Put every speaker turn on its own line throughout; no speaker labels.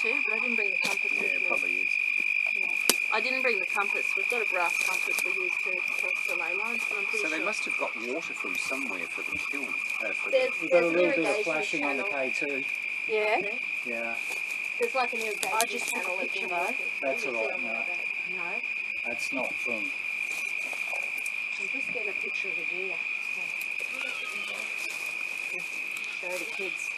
too, but I didn't bring the compass with me.
Yeah, it probably is.
Yeah. I didn't bring the compass. We've got a brass compass we use to cross the ley lines, but I'm pretty
So
sure.
they must have got water from somewhere for the kiln.
We've got a little bit of flashing on the K2.
Yeah.
Yeah.
There's like an irrigation
I just took a picture though.
That's all right, no.
No.
That's not from...
I'm just getting a picture of the deer. Show the kids.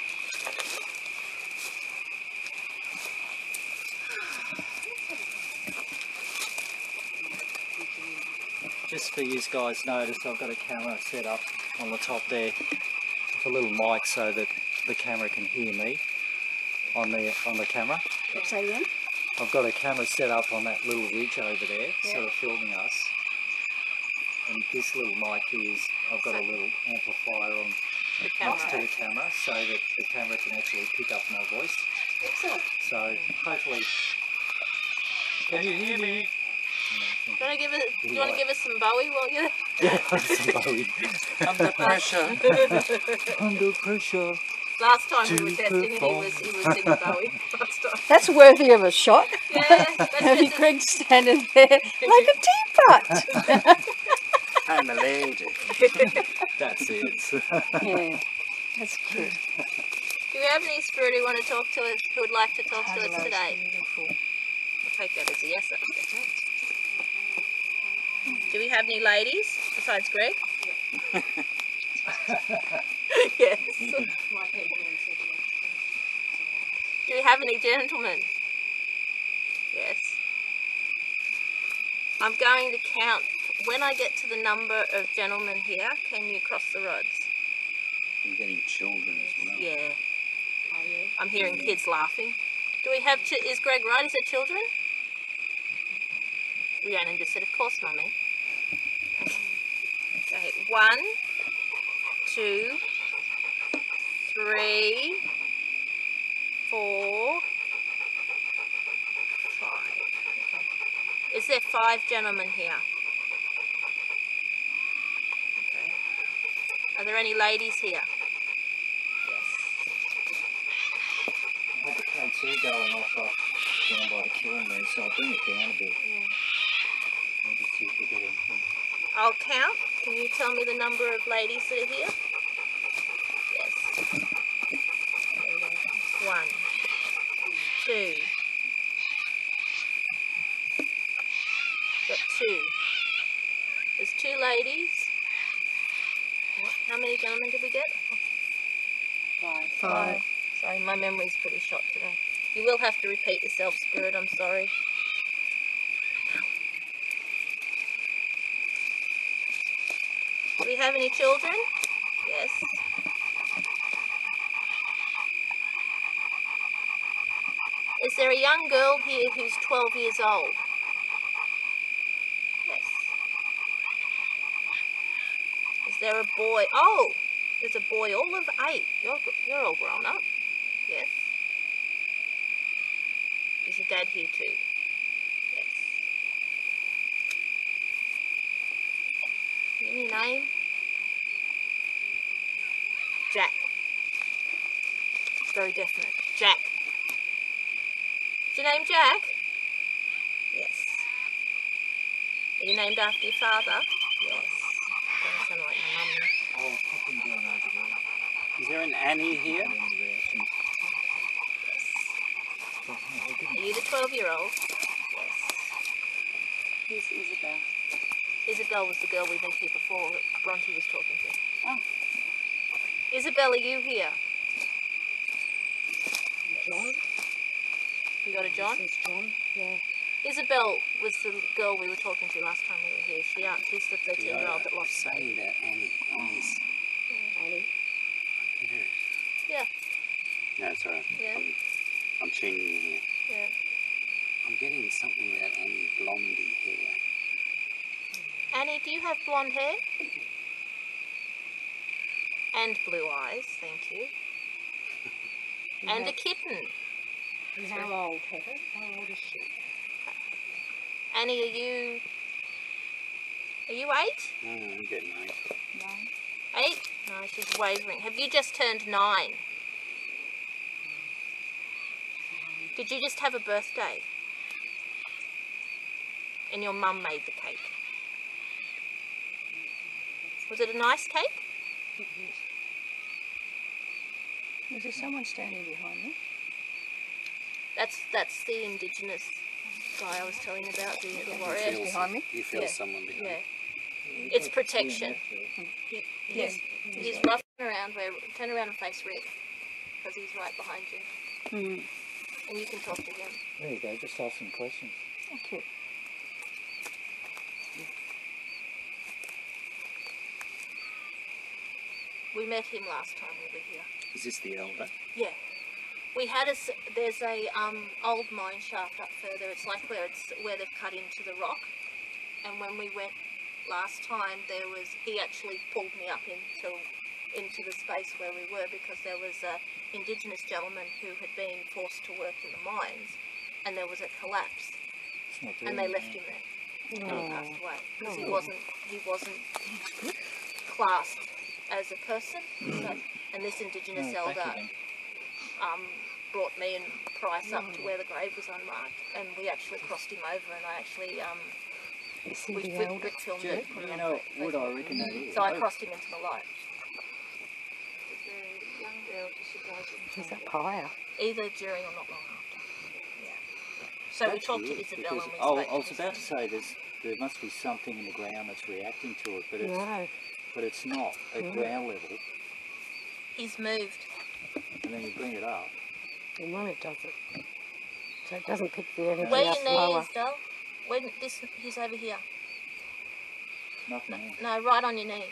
Just for you guys notice, I've got a camera set up on the top there with a little mic so that the camera can hear me on the camera.
Say again?
I've got a camera set up on that little ridge over there, sort of filming us. And this little mic is, I've got a little amplifier on next to the camera so that the camera can actually pick up my voice.
Excellent.
So hopefully, can you hear me?
Do you want to give us some Bowie while you're
Yeah, some Bowie.
Under pressure.
Under pressure.
Last time we were testing it, he was singing Bowie. Last time.
That's worthy of a shot.
Yeah,
Having Greg standing there like a teapot.
And the lady.
That's it.
Yeah, that's cute.
Do we have any spirit who want to talk to us, who would like to talk to us today? We'll take that as a yes, that's definite. Do we have any ladies besides Greg? Yes. Do we have any gentlemen? Yes. I'm going to count. When I get to the number of gentlemen here, can you cross the rods?
You're getting children as well.
Yeah. I'm hearing kids laughing. Do we have, is Greg right? Is it children? Rhiannon just said, of course, Mummy. Okay, 1, 2, 3, 4, 5. Okay. Is there 5 gentlemen here? Okay. Are there any ladies here? Yes.
I had the K2 going off down by the kiln there, so I'll bring it down a bit.
Yeah.
Maybe see if we get anything.
I'll count. Can you tell me the number of ladies that are here? Yes. 1, 2. Got 2. There's 2 ladies. How many gentlemen did we get?
5.
Sorry, my memory's pretty shot today. You will have to repeat yourself, Spirit, I'm sorry. Do we have any children? Yes. Is there a young girl here who's 12 years old? Yes. Is there a boy? Oh, there's a boy all of 8. You're all grown up. Yes. Is your dad here too? Yes. Give me your name. Jack. It's very definite. Jack. Is your name Jack? Yes. Are you named after your father? Yes. Doesn't sound like my mum.
I'll pop him down over there.
Is there an Annie here?
Yes. Are you the 12-year-old? Yes.
Who's Isabel?
Isabel was the girl we met here before that Bronte was talking to.
Oh.
Isabel, are you here?
John?
You got a John?
This is John, yeah.
Isabel was the girl we were talking to last time we were here. She's the 13-year-old that lost the baby.
Saying that Annie. Annie's.
Annie?
Yeah.
No, it's alright.
Yeah.
I'm tuning in here.
Yeah.
I'm getting something about Annie, blondie hair.
Annie, do you have blonde hair? And blue eyes, thank you. And a kitten.
How old, Heather? How old is she?
Annie, are you 8?
No, I'm getting 8.
8? No, she's wavering. Have you just turned 9? Did you just have a birthday? And your mum made the cake? Was it a nice cake?
Is there someone standing behind me?
That's the Indigenous guy I was telling you about, the warrior.
You feel
behind me?
You feel
Yeah.
someone behind.
Yeah. It's protection.
Yes.
He's rough around. Turn around and face Rick, because he's right behind you.
Mm.
And you can talk to him.
There you go, just ask some questions.
Thank you.
We met him last time we were here.
Is this the elder?
Yeah. We had there's a old mine shaft up further. It's like where they've cut into the rock. And when we went last time, he actually pulled me up into the space where we were, because there was a Indigenous gentleman who had been forced to work in the mines, and there was a collapse, and they left him there. And he passed away because he wasn't classed as a person. So, and this Indigenous elder brought me and Price up to where the grave was unmarked, and we actually crossed him over, and I actually Rick filmed
Do
it.
you know what I reckon that is?
So I crossed him into the light. The young girl
Is that Paya?
either during or not long after. Yeah. So we
That's
talked
good,
to Isabel
because
and we
I
spoke
was
to
about to say there must be something in the ground that's reacting to it, but it's not at ground level.
He's moved.
And then you bring it up.
And when it does it. So it doesn't pick the energy
Where
up
your knee
lower.
is, Del? He's over here.
Nothing there.
No, right on your knee.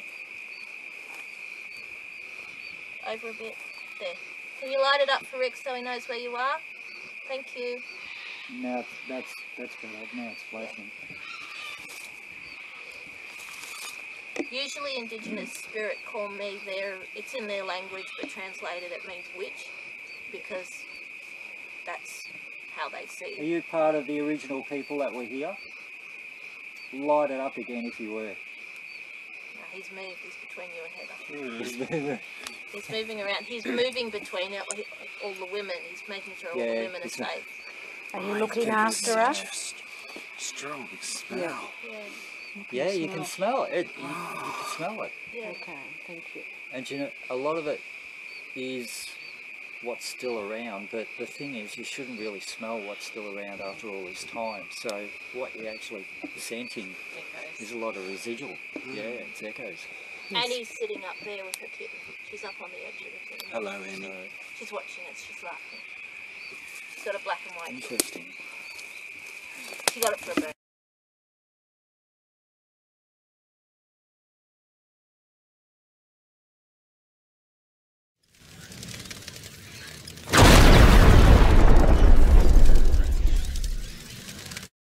Over a bit. There. Can you light it up for Rick so he knows where you are? Thank you.
Now that's better. Now it's flashing.
Usually Indigenous spirit call me it's in their language, but translated it means witch, because that's how they see
Are
it.
you part of the original people that were here? Light it up again if you were.
No, he's moved. He's between you and Heather. He's moving around. He's moving between all the women. He's making sure all the women are safe.
Are you looking after her?
Strong smell.
Yeah.
Yeah.
Yeah, you can smell it. You can smell it.
Yeah.
Okay, thank you.
And you know, a lot of it is what's still around, but the thing is, you shouldn't really smell what's still around after all this time. So what you're actually scenting is a lot of residual. Yeah, it's echoes.
Annie's sitting up there with her kitten. She's up on the edge of the thing.
Hello, Annie.
So,
She's watching us. She's laughing. She's got a black and white.
interesting.
She got it for a birthday.